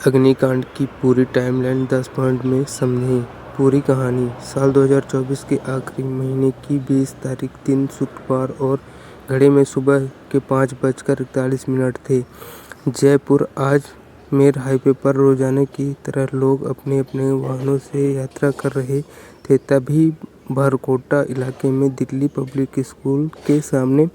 अग्निकांड की पूरी टाइमलाइन 10 पॉइंट में समझें। पूरी कहानी। साल 2024 के आखिरी महीने की 20 तारीख दिन शुक्रवार और घड़ी में सुबह के 5:41 थे। जयपुर आजमेर हाईवे पर रोजाना की तरह लोग अपने अपने वाहनों से यात्रा कर रहे थे। तभी भरकोटा इलाके में दिल्ली पब्लिक स्कूल के सामने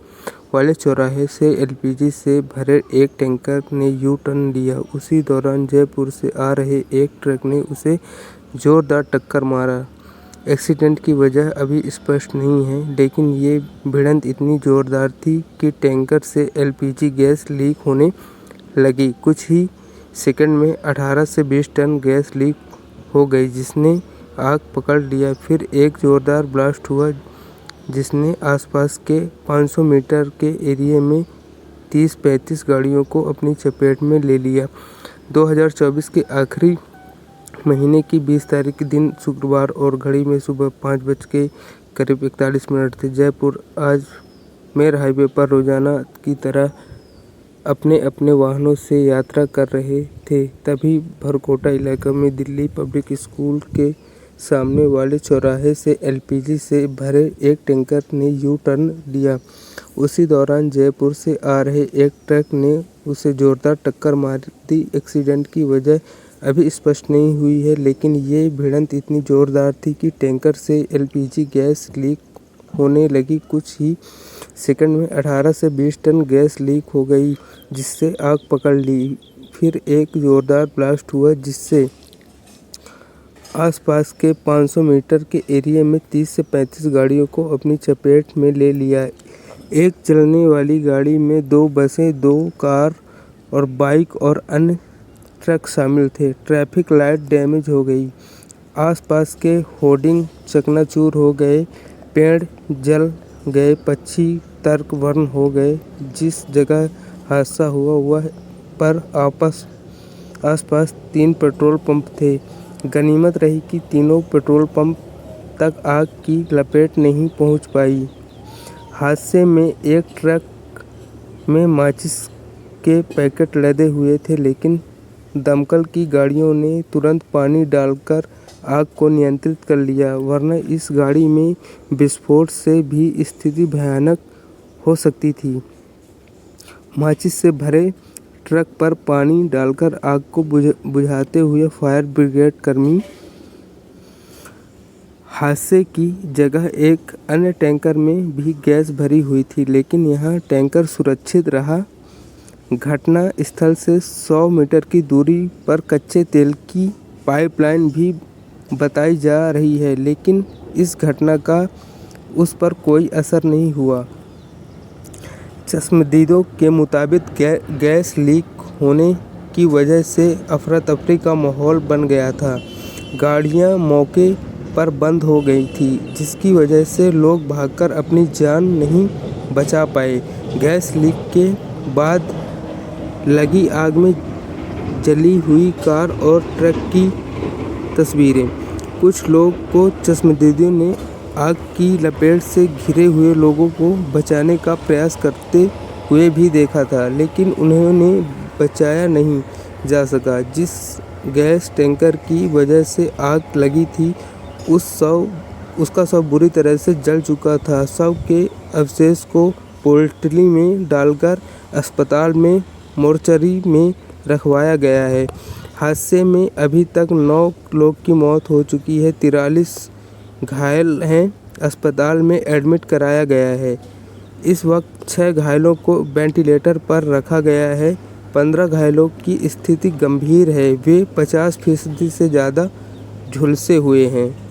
वाले चौराहे से एलपीजी से भरे एक टैंकर ने यू टर्न लिया। उसी दौरान जयपुर से आ रहे एक ट्रक ने उसे जोरदार टक्कर मारा। एक्सीडेंट की वजह अभी स्पष्ट नहीं है, लेकिन ये भिड़ंत इतनी जोरदार थी कि टैंकर से एलपीजी गैस लीक होने लगी। कुछ ही सेकंड में 18 से 20 टन गैस लीक हो गई, जिसने आग पकड़ लिया। फिर एक जोरदार ब्लास्ट हुआ, जिसने आसपास के 500 मीटर के एरिया में 30-35 गाड़ियों को अपनी चपेट में ले लिया। 2024 के आखिरी महीने की 20 तारीख के दिन शुक्रवार और घड़ी में सुबह 5:41 थे। जयपुर आजमेर हाईवे पर रोजाना की तरह अपने अपने वाहनों से यात्रा कर रहे थे। तभी भरकोटा इलाके में दिल्ली पब्लिक स्कूल के सामने वाले चौराहे से एलपीजी से भरे एक टैंकर ने यू टर्न लिया। उसी दौरान जयपुर से आ रहे एक ट्रक ने उसे जोरदार टक्कर मार दी। एक्सीडेंट की वजह अभी स्पष्ट नहीं हुई है, लेकिन ये भिड़ंत इतनी जोरदार थी कि टैंकर से एलपीजी गैस लीक होने लगी। कुछ ही सेकंड में 18 से 20 टन गैस लीक हो गई, जिससे आग पकड़ ली। फिर एक जोरदार ब्लास्ट हुआ, जिससे आसपास के 500 मीटर के एरिया में 30 से 35 गाड़ियों को अपनी चपेट में ले लिया। एक चलने वाली गाड़ी में 2 बसें, 2 कार और बाइक और अन्य ट्रक शामिल थे। ट्रैफिक लाइट डैमेज हो गई, आसपास के होर्डिंग चकनाचूर हो गए, पेड़ जल गए, पक्षी तर्क वर्ण हो गए। जिस जगह हादसा हुआ पर आसपास 3 पेट्रोल पंप थे। गनीमत रही कि तीनों पेट्रोल पंप तक आग की लपेट नहीं पहुंच पाई। हादसे में एक ट्रक में माचिस के पैकेट लदे हुए थे, लेकिन दमकल की गाड़ियों ने तुरंत पानी डालकर आग को नियंत्रित कर लिया, वरना इस गाड़ी में विस्फोट से भी स्थिति भयानक हो सकती थी। माचिस से भरे ट्रक पर पानी डालकर आग को बुझाते हुए फायर ब्रिगेड कर्मी हादसे की जगह एक अन्य टैंकर में भी गैस भरी हुई थी, लेकिन यहां टैंकर सुरक्षित रहा। घटना स्थल से 100 मीटर की दूरी पर कच्चे तेल की पाइपलाइन भी बताई जा रही है, लेकिन इस घटना का उस पर कोई असर नहीं हुआ। चश्मदीदों के मुताबिक गैस लीक होने की वजह से अफरा तफरी का माहौल बन गया था। गाड़ियां मौके पर बंद हो गई थी, जिसकी वजह से लोग भागकर अपनी जान नहीं बचा पाए। गैस लीक के बाद लगी आग में जली हुई कार और ट्रक की तस्वीरें। कुछ लोग को चश्मदीदों ने आग की लपेट से घिरे हुए लोगों को बचाने का प्रयास करते हुए भी देखा था, लेकिन उन्हें बचाया नहीं जा सका। जिस गैस टैंकर की वजह से आग लगी थी, उसका शव बुरी तरह से जल चुका था। शव के अवशेष को पोल्ट्री में डालकर अस्पताल में मोर्चरी में रखवाया गया है। हादसे में अभी तक 9 लोग की मौत हो चुकी है, 43 घायल हैं, अस्पताल में एडमिट कराया गया है। इस वक्त 6 घायलों को वेंटिलेटर पर रखा गया है। 15 घायलों की स्थिति गंभीर है, वे 50% से ज़्यादा झुलसे हुए हैं।